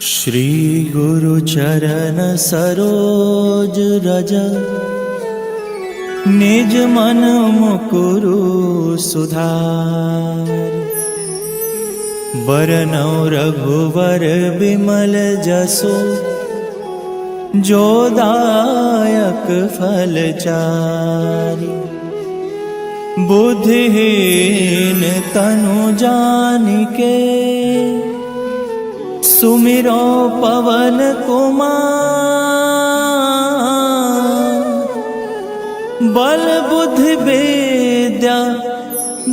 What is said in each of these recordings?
श्री गुरु चरण सरोज रज निज मन मुकुरु सुधार। बरनौ रघुवर बिमल जसु जो दायक फल चारि। बुद्धिहीन तनु जानिके सुमिरो पवन कुमार। बल बुद्धि विद्या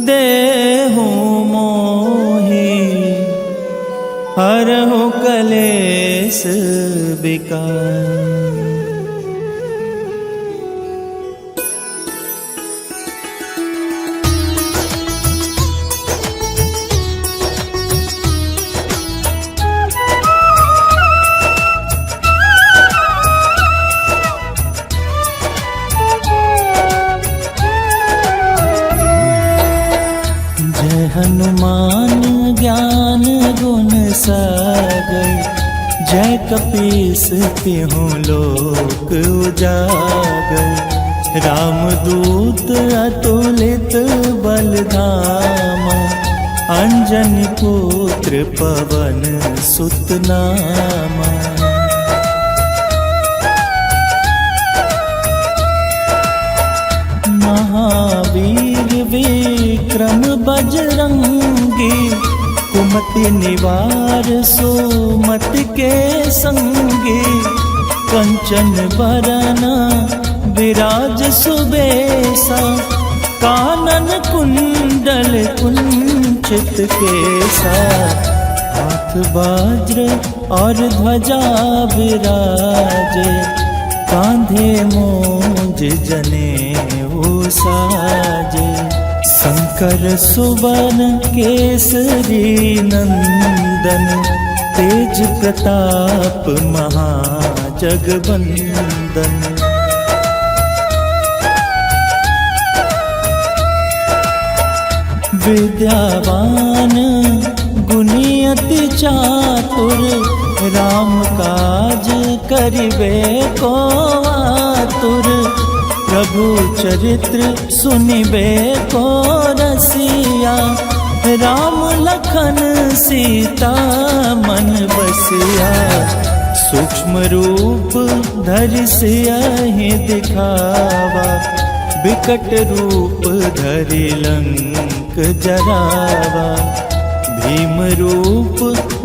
देहु मोहि हरहु कलेश विकार। हनुमान ज्ञान गुण सागर, जय कपीस तिहुँ लोक उजागर। रामदूत अतुलित बलधामा, अंजनी पुत्र पवन सुत नामा। महावीर विक्रम बजरंगी, कुमति निवार सुमति के संगी। कंचन बरन विराज सुबेसा, कानन कुंडल कुंचित केसा। हाथ वज्र और ध्वजा विराजे, कांधे मूंज जनेऊ साजे। शंकर सुवन केसरी नंदन, तेज प्रताप महाजगवंदन। विद्यावान गुणी अति चातुर, राम काज करिबे को आतुर। प्रभु चरित्र सुनिबे को रसिया, राम लखन सीता मन बसिया। सूक्ष्म रूप धरि सियहि दिखावा, विकट रूप धरि लंक जरावा। भीम रूप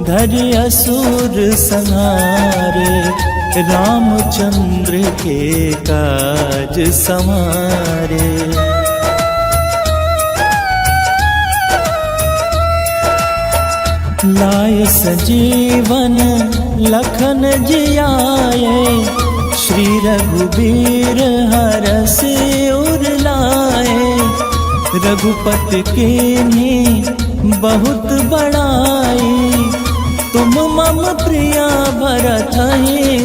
धरि असुर संहारे, रामचंद्र के काज समारे। लाय सजीवन लखन जियाए, श्री रघुबीर हरषि उर लाए। रघुपति कीन्ही बहुत बड़ाई, तुम मम प्रिया भरत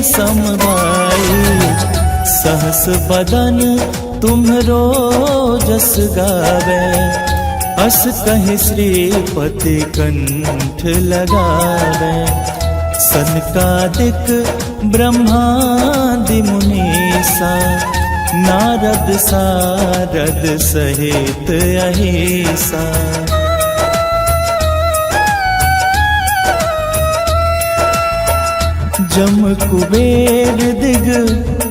सम भाई। सहस बदन तुम्हरो जस गावे, अस कहि श्रीपति कंठ लगावे। सनकादिक ब्रह्मादि मुनीसा, नारद सारद सहित अहिसा। जम कुबेर दिग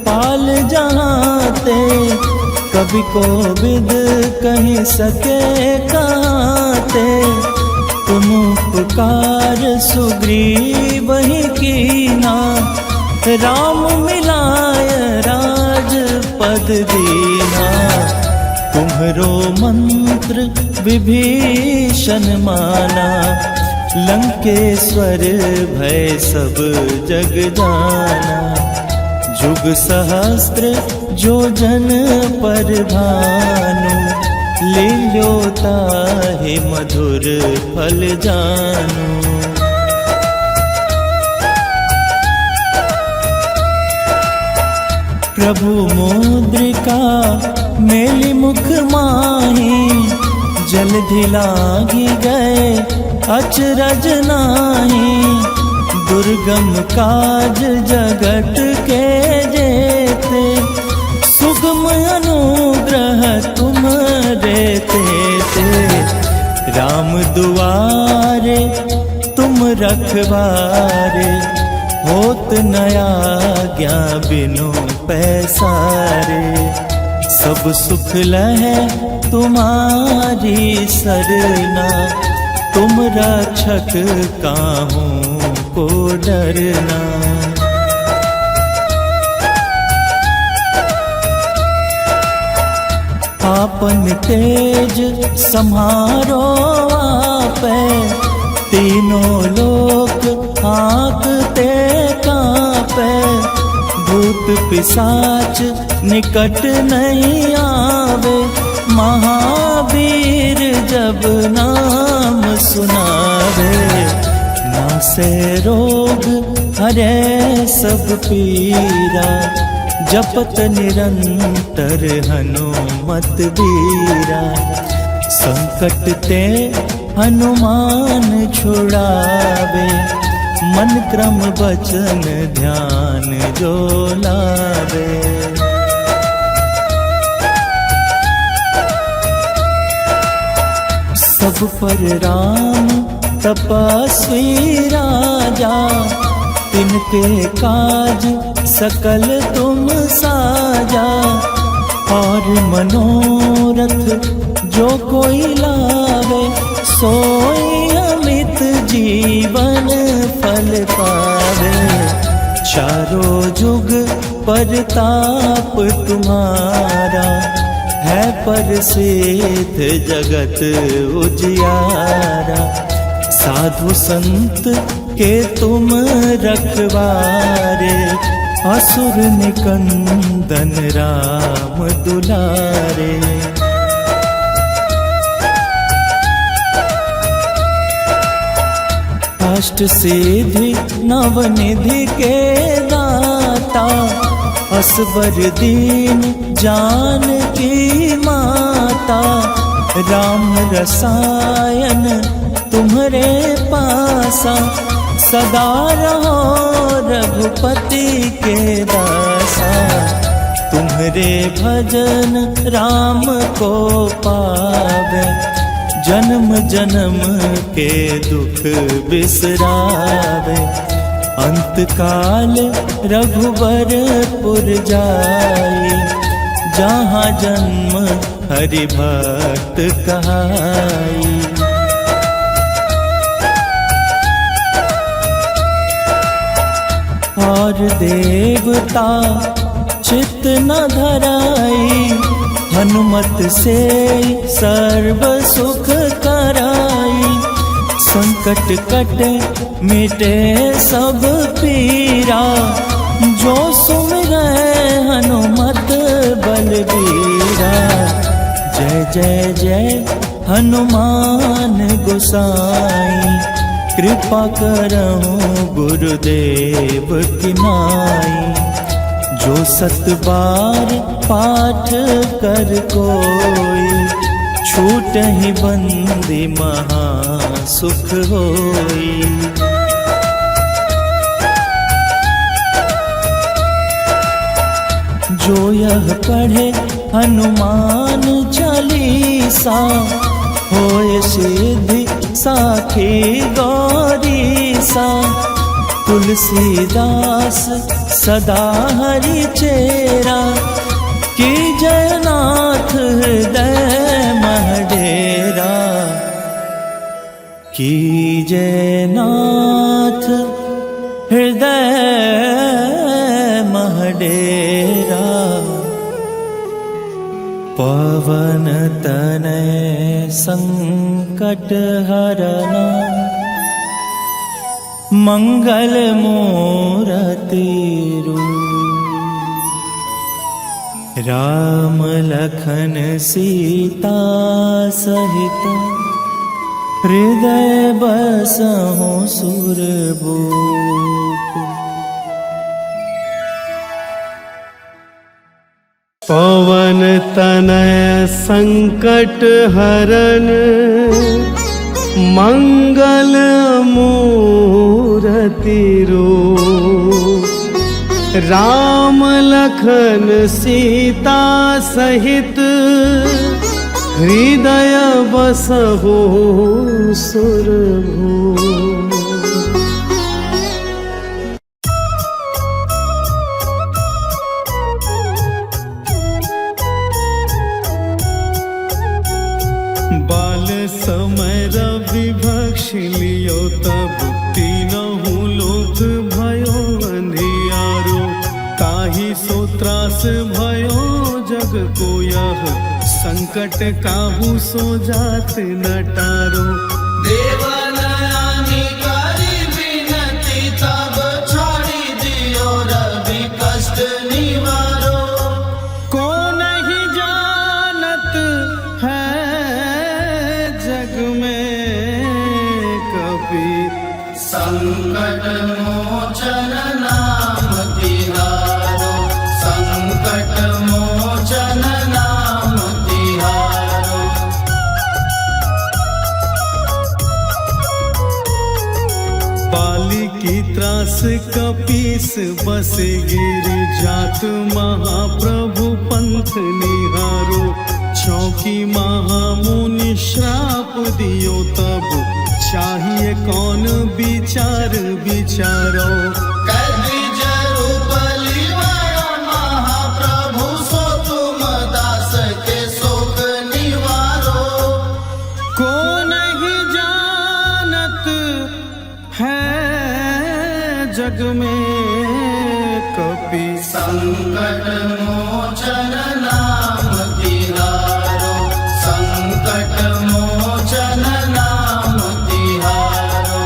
पाल जहाते, कवि कोविद कहि सके काते। तुम पुकार सुग्रीव ही कीना, राम मिलाय राजपद दीना। तुम्हरो मंत्र विभीषण माना, लंकेश्वर भय सब जग जाना। जुग सहस्त्र जो जन पर भानु, लील्यो ताहि मधुर फल जानु। प्रभु मुद्रिका मेलि मुख माहि, जलधि लागी गए अचरज नाही। दुर्गम काज जगत के जेते, सुगम अनुग्रह तुम देते थे। राम दुआरे तुम रखवारे, होत नया ज्ञा बिनु पैसारे। सब सुख लहे तुम्हारी सरना, तुम रक्षक काहू को डरना। आपन तेज सम्हारो आपे, तीनों लोक हाँकते कांपे। भूत पिशाच निकट नहीं आवे, महावीर जब नाम सुनावे। नासे रोग हरे सब पीरा, जपत निरंतर हनुमत बीरा। संकट ते हनुमान छुड़ावे, मन क्रम वचन ध्यान जो लावे। सब पर राम तपस्वी राजा, तिनके काज सकल तुम साजा। और मनोरथ जो कोई लावे, सोई अमित जीवन फल पावे। चारों जुग परताप तुम्हारा, है प्रसिद्ध जगत उजियारा। साधु संत के तुम रखवारे, असुर निकंदन राम दुलारे। अष्ट सिद्धि नवनिधि के दाता, असबर दीन जानकी माता। राम रसायन तुम्हरे पासा, सदा रहो रघुपति के दासा। तुम्हरे भजन राम को पावे, जन्म जन्म के दुख बिसरावे। अंत काल रघुवरपुर जाई, जहाँ जन्म हरि भक्त कहाई। और देवता चित्त न धराई, हनुमत से सर्व सुख कराई। संकट कटे मिटे सब पीरा, जो सुमिरै हनुमत बलबीरा। जय जय जय हनुमान गोसाई, कृपा करहु गुरुदेव की नाई। जो सत बार पाठ कर कोई, छूटहि बंदी महा सुख होई। जो यह पढ़े हनुमान चालीसा, होय सिद्धि साखी गौरीसा। तुलसीदास सदा हरि चेरा, की जयनाथ हृदय महडेरा। की जयनाथ हृदय महडेरा। पवन तनय संकट हरना, मंगल मूरति रूप। राम लखन सीता सहित, हृदय बसहु सुरभूप। पवन तनय संकट हरन, मंगल मूरति तीरो राम लखन सीता सहित हृदय बसहु सुरभू। बाल समय रवि भक्ष लियो तब तीनहु लोक भयो अंधियारो। ताहि सो त्रास भयो जग को यह संकट काहू सो जात न टारो। देवनयनी करी विनती तब छोड़ी दियो रवि कष्ट निवारो। को नहीं जानत है जग में कभी संकट मोचन नाम तिहारो। संकट मोचन नाम तिहारो। बाली की त्रास कपीस बसे गिर जात महाप्रभु पंथ निहारो। चौकी महामुनि श्राप दियो तब चाहिए कौन विचार विचारो। कभी जरूप लिवायो महाप्रभु सो तुम दास के शोक निवारो। को नहीं जानत है जग में कपि संकट मोचन नाम तिहारो। संकट मोचन नाम तिहारो।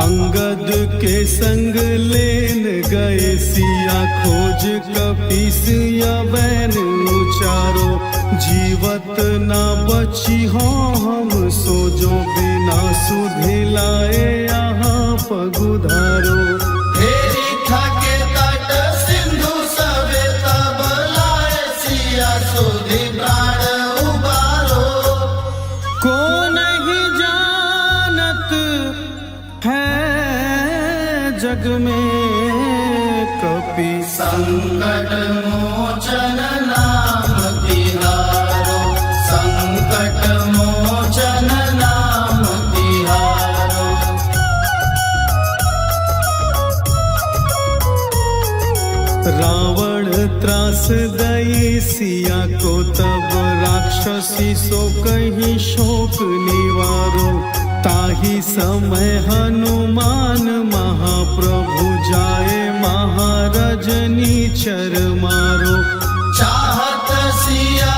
अंगद के संग लेन गए सिया खोज कपीस या बैन उचारो। जीवत ना बची हो हम सो जो बिना सुधि लाए यहाँ पगुधारो। फेरी थके तट सिंधु सबे तब लाए सिया सुधि प्राण उबारो। को नहीं जानत है जग में कपि संकट मोचन नाम तिहारो। संकट मोचन नाम तिहारो। रावण त्रास दई सिया को तब राक्षसी सो कहीं शोक निवारो। ताहि समय हनुमान महाप्रभु जाए महारजनी चर मारो। चाहत सिया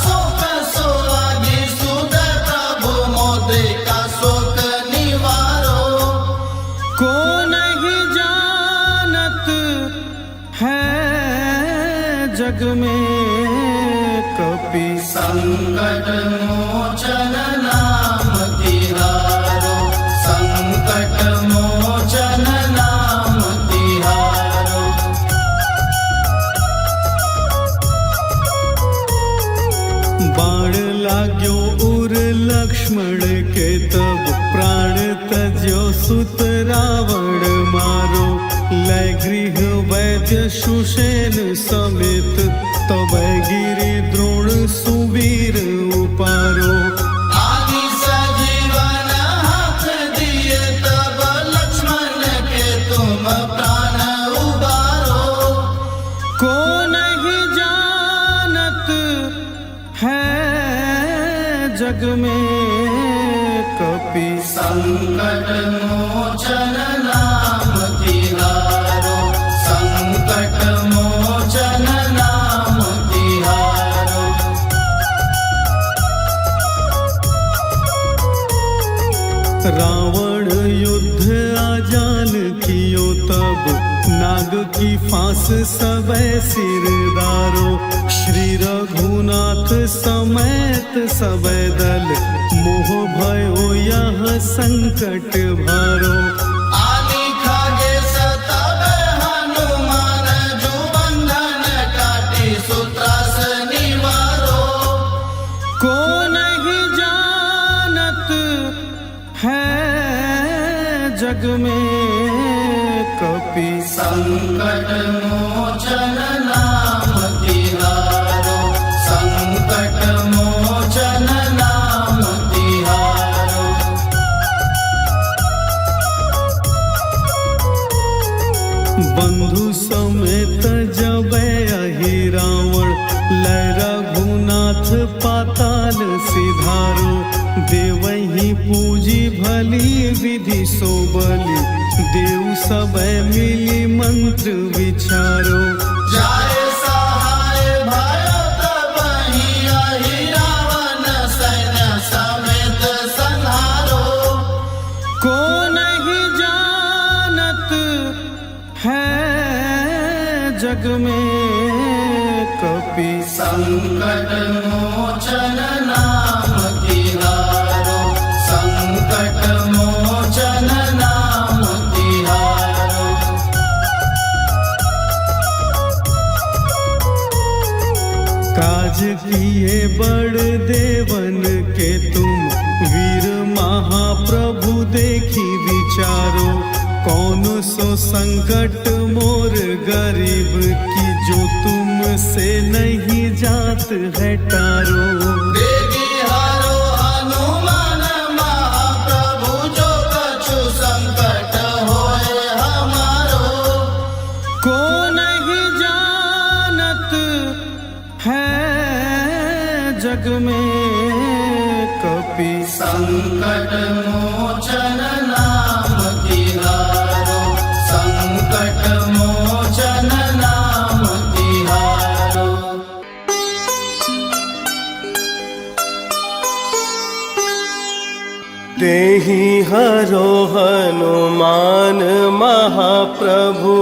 शोक सोआदि सुदय प्रभु मोदे का शोक निवारो। को नहीं जानत है जग में कपि संकट मोचन नाम तिहारो। संकट मोचन नाम तिहारो। बाण लाग्यो उर लक्ष्मण के तब प्राण तज्यो सुत रावण मारो। लय गृह वैद्य सुषेण समेत तब गिरि द्रोण सुवीर उपारो। आदि सजीवन हाथ दिए तब लक्ष्मण के तुम प्राण उबारो। को नहीं जानत है जग में कपि संकट मोचन नाम तिहारो। संकट मोचन नाम तिहारो। रावण युद्ध आजान कियो तब नाग की फांस सबे सिरदारो। श्री रघुनाथ समेत सबे दल मोह भयो यह संकट भारो। आदि खगेश तब हनुमान जो बंधन काटी सूत्रास निवारो। को नहीं जान जग में कपि संकट मोचन नाम तिहारो, संकट मोचन नाम तिहारो। बंधु समेत जबै अहि रावण, लय रघुनाथ पाताल सिधारो। देवहि पूजी भली विधि सो बलि, देव सबे मिली मंत्र विचारो। जाय सहाय भयो तबहि अहि रावण, सैन्य समेत संहारो। को नहीं जानत है जग में कपि संकट मोचन नाम तिहारो, संकट मोचन नाम तिहारो। काज किए बड़ देवन के तुम, वीर महाप्रभु देखी विचारो। कौन सो संकट मोर गरीब की, जो तुमसे नहीं जात है टारो। बेगी हारो हनुमान महाप्रभु, जो कछु संकट होए हमारो। को नहीं जानत है जग में कपि संकट मोचन नाम तिहारो, संकट मोचन नाम तिहारो। तेहि हरो हनुमान महाप्रभु,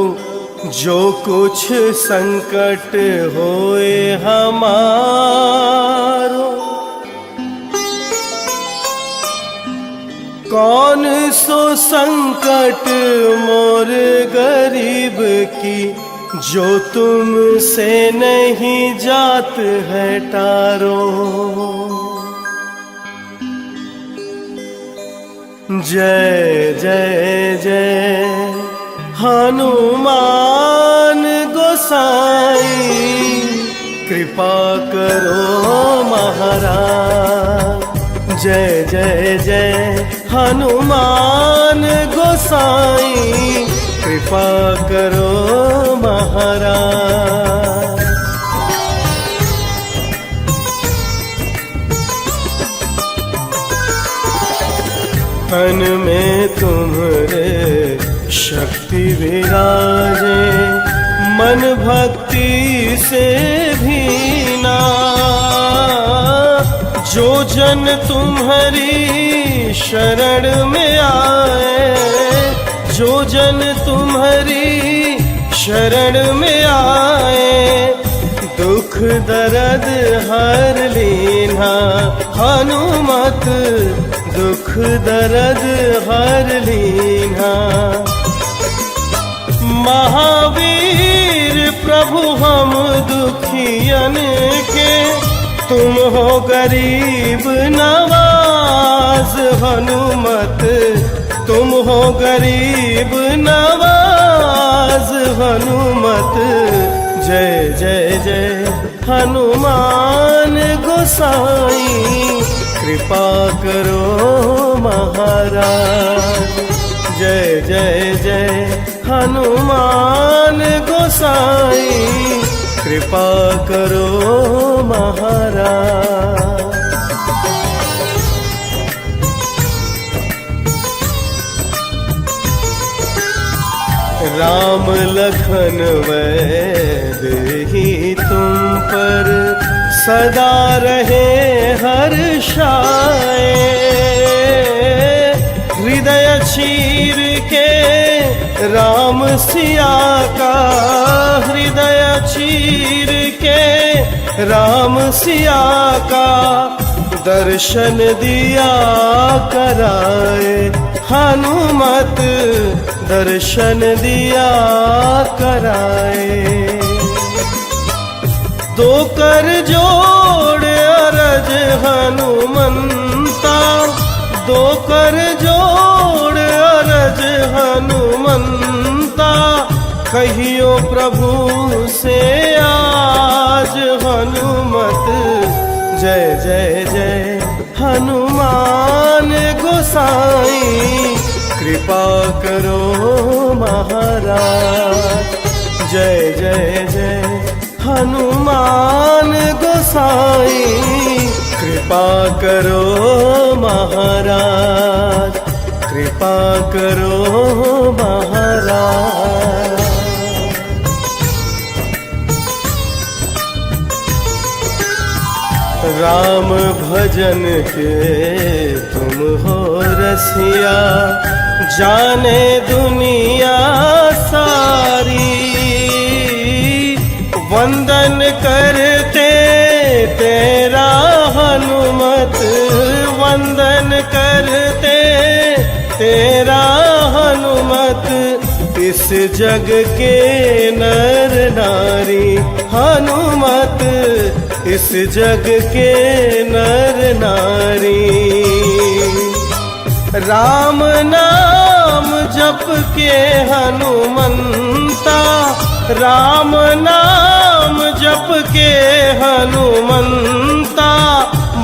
जो कुछ संकट होए हमारो। कौन सो संकट मोर गरीब की, जो तुम से नहीं जात है टारो। जय जय जय हनुमान गोसाई, कृपा करो महाराज। जय जय जय हनुमान गोसाई, कृपा करो महाराज। तन में तुम्हारे शक्ति विराजे, मन भक्ति से भीना। जो जन तुम्हारी शरण में आए, जो जन तुम्हारी शरण में आए, दुख दर्द हर लीना। हनुमत दुख दर्द हर लीना। महावीर प्रभु हम दुखियन के, तुम हो गरीब नवाज। हनुमत तुम हो गरीब नवाज। हनुमत जय जय जय हनुमान गोसाई, कृपा करो महाराज। जय जय जय हनुमान गोसाई, कृपा करो महाराज। राम लखन वैदेही तुम पर सदा रहे हर्षाए। हृदय चीर के राम सिया का, हृदय चीर के राम सिया का दर्शन दिया कराए। हनुमत दर्शन दिया कराए। दो कर जोड़ अरज हनुमंता, दो कर जोड़ अरज मनता कहियो प्रभु से आज हनुमत। जय जय जय हनुमान गोसाई कृपा करो महाराज। जय जय जय हनुमान गोसाई कृपा करो महाराज, कृपा करो महाराज। राम भजन के तुम हो रसिया, जाने दुनिया सारी। वंदन करते तेरा हनुमत, वंदन करते तेरा हनुमत। इस जग के नर नारी हनुमत, इस जग के नर नारी। राम नाम जप के हनुमंता, राम नाम जप के हनुमंता।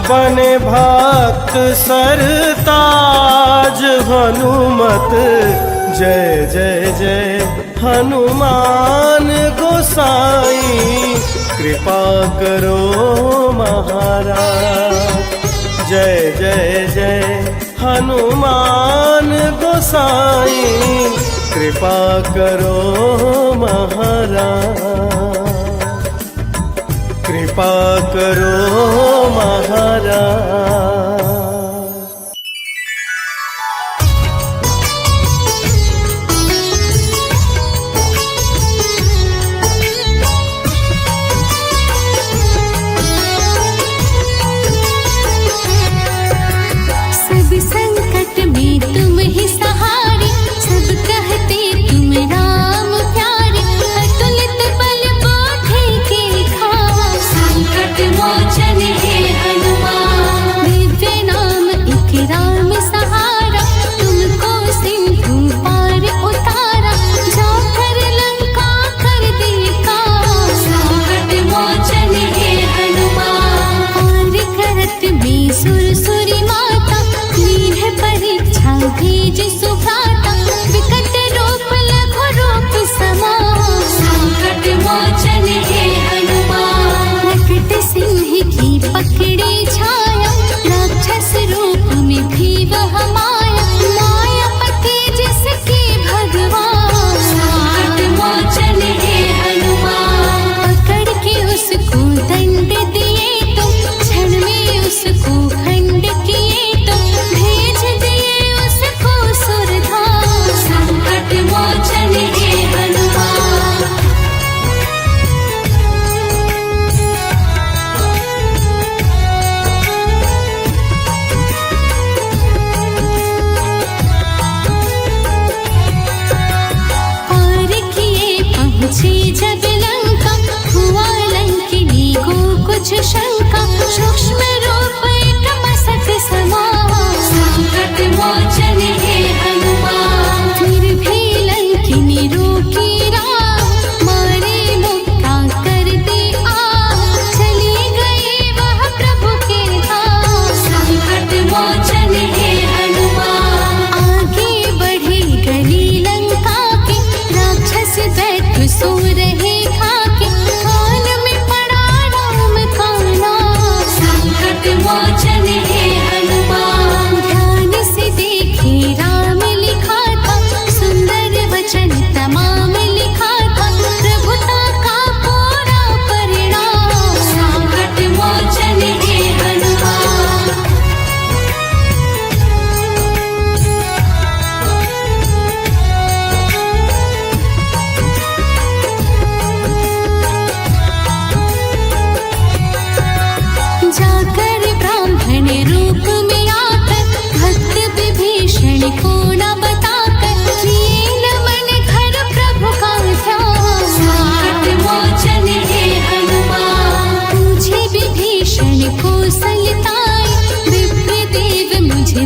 बने भक्त सरताज हनुमत। जय जय जय हनुमान गोसाई कृपा करो महाराज। जय जय जय हनुमान गोसाई कृपा करो महाराज, कृपा करो महाराज।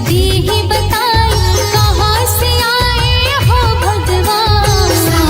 दे ही बताई कहाँ से आए हो भगवान।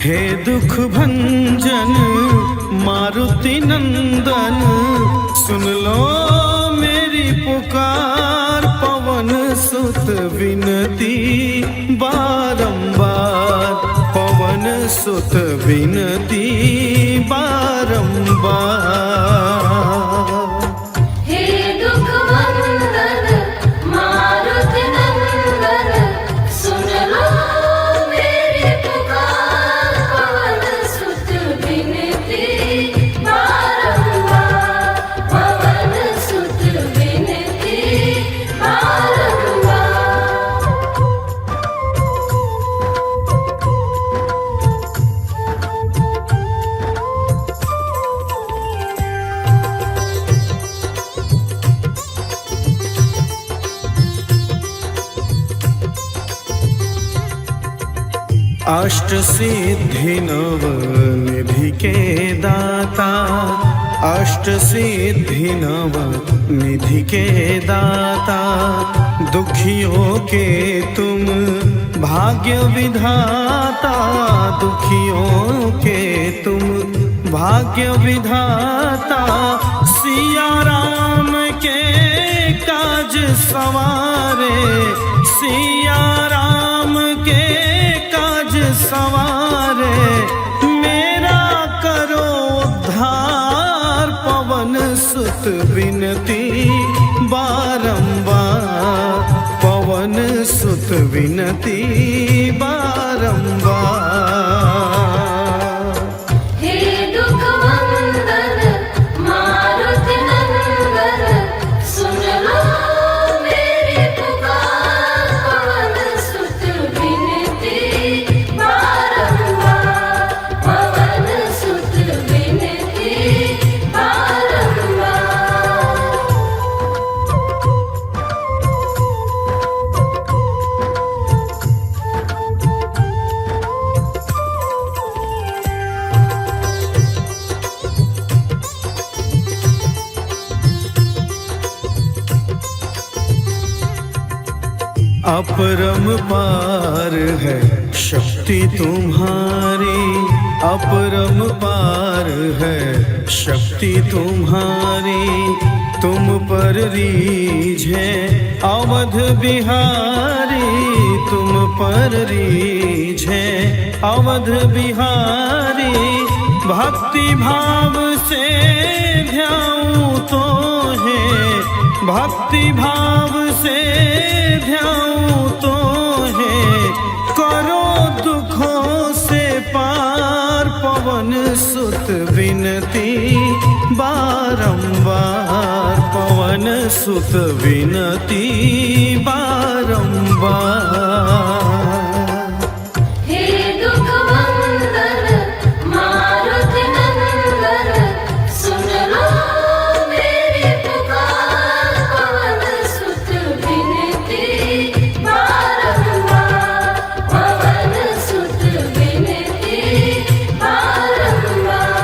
हे दुख भंजन मारुति नंदन, सुन लो मेरी पुकार। पवन सुत विनती बारंबार, पवन सुत विनती बारंबार। हे दुख भंजन मारुति नंदन, सुन लो मेरी पुकार। पवन सुत विनती बारंबार, पवन सुत विनती बारंबार। अष्ट सिद्धि नव निधि के दाता, अष्ट सिद्धि नव निधि के दाता। दुखियों के तुम भाग्य विधाता, दुखियों के तुम भाग्य विधाता। सिया राम के काज सवारे, सिया राम के काज सवारे। मेरा करो उद्धार, पवन सुत विनती बारंबार, पवन सुत विनती बारंबार। हे दुख भंजन मारुति नंदन, सुन लो मेरी पुकार। पवन सुत विनती बारंबार, पवन सुत विनती बारंबार। अपरम पार है शक्ति तुम्हारी, अपरम पार है शक्ति तुम्हारी। तुम पर रीझे अवध बिहारी, तुम पर रीझे अवध बिहारी। भक्ति भाव से ध्याऊं तो है, भक्ति भाव से ध्याऊं तो है। करो दुखों से पार, पवन सुत विनती बारंबार, पवन सुत विनती बारंबार। हे दुख भंजन मारुति नंदन, सुन लो मेरी पुकार। पवन सुत विनती बारंबार, पवन सुत विनती बारंबार।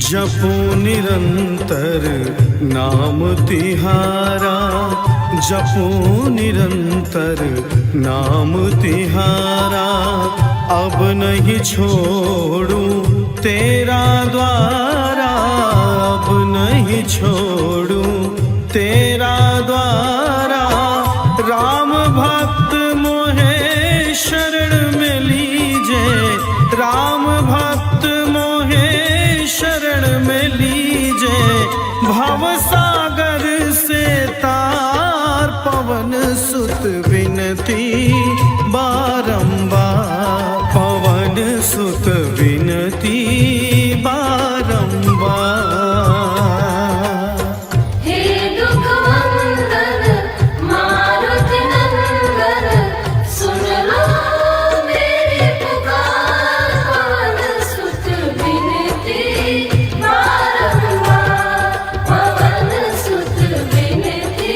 जपो निरंतर नाम तिहारा, जपो निरंतर नाम तिहारा। अब नहीं छोड़ूं तेरा द्वारा, अब नहीं छोड़ूं तेरा द्वारा। राम भक्त मोहे शरण में लीजे, राम भक्त मोहे शरण में लीजे। भव सागर से तार, पवन सुत विनती बारंबार, पवन सुत विनती बारंबार। हे दुख भंजन मारुति नंदन, सुन लो मेरी पुकार। पवन सुत विनती बारंबार, पवन सुत विनती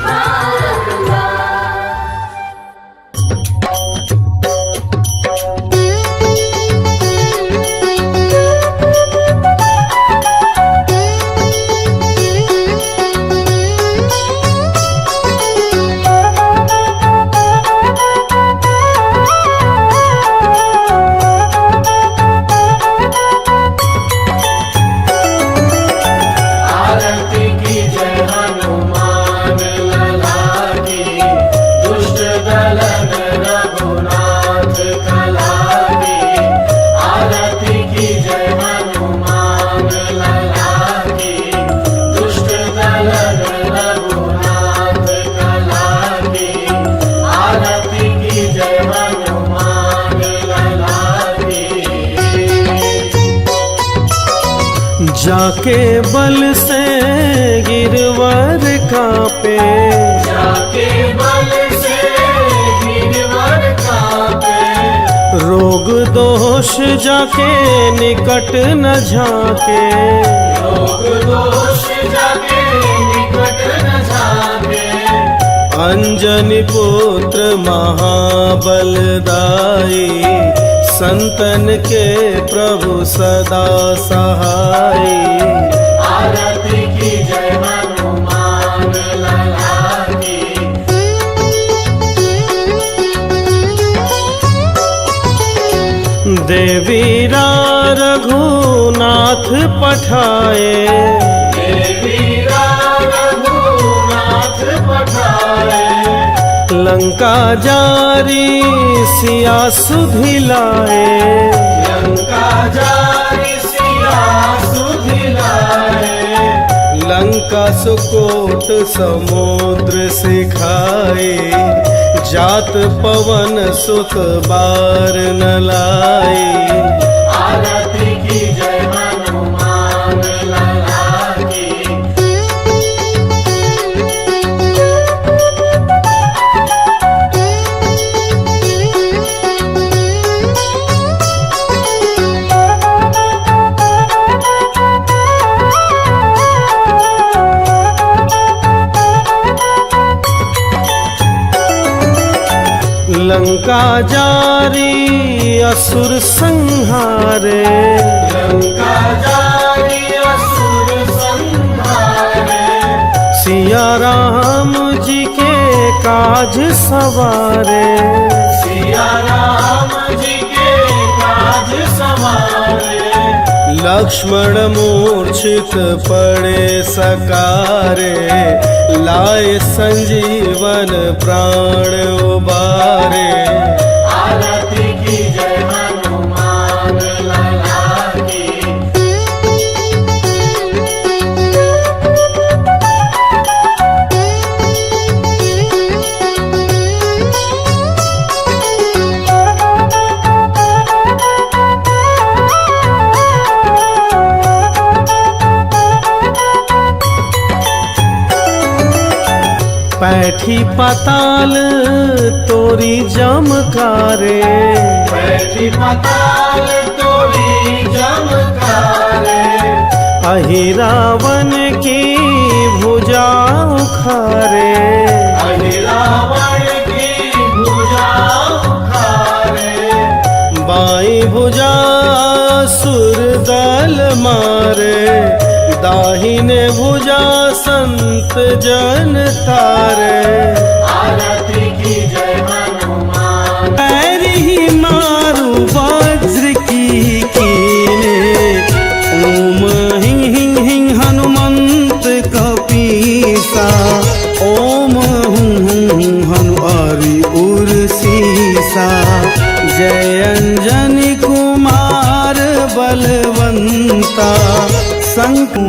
बारंबार। जाके बल से गिरवर कांपे, जाके बल से गिरवर कांपे, रोग दोष जाके निकट न झाके, रोग दोष जाके निकट न झाके। अंजनी पुत्र महाबलदाई, संतन के प्रभु सदा सहाई। आरती की जय हनुमान लला की। देवीरा रघुनाथ पठाए, देवीरा रघुनाथ पठाए, लंका जारी सिया सुधिलाए, लंका जारी सिया सुधिलाए। लंका सुकोट समुद्र सिखाए, जात पवन सुत बार न लाए। आरती की जय हनुमान लला की। लंका जारी असुर संहारे, लंका जारी असुर संहारे, सिया राम जी के काज सवारे, सिया राम जी के काज सवारे। लक्ष्मण मूर्छित पड़े सकारे, लाए संजीवन प्राण उबारे। आरती की जय हनुमान लला की। पैठी पाताल तोरी जमकारे, बैठी पताल तोरी जमकारे, अहिरावन की भुजा उखारे, रावण की भुजा उखारे, बाई भुजा सुर दल मारे, दाहिने भुजा संत जन तारे। आरती की जय हनुमान। पैर ही मारू वज्र की कीने, ओम हिंग हिंग हिंग हनुमंत कपीसा, ओम हुं हुं हनु आरि उर सीसा। जय अंजनी कुमार बलवंता, संकु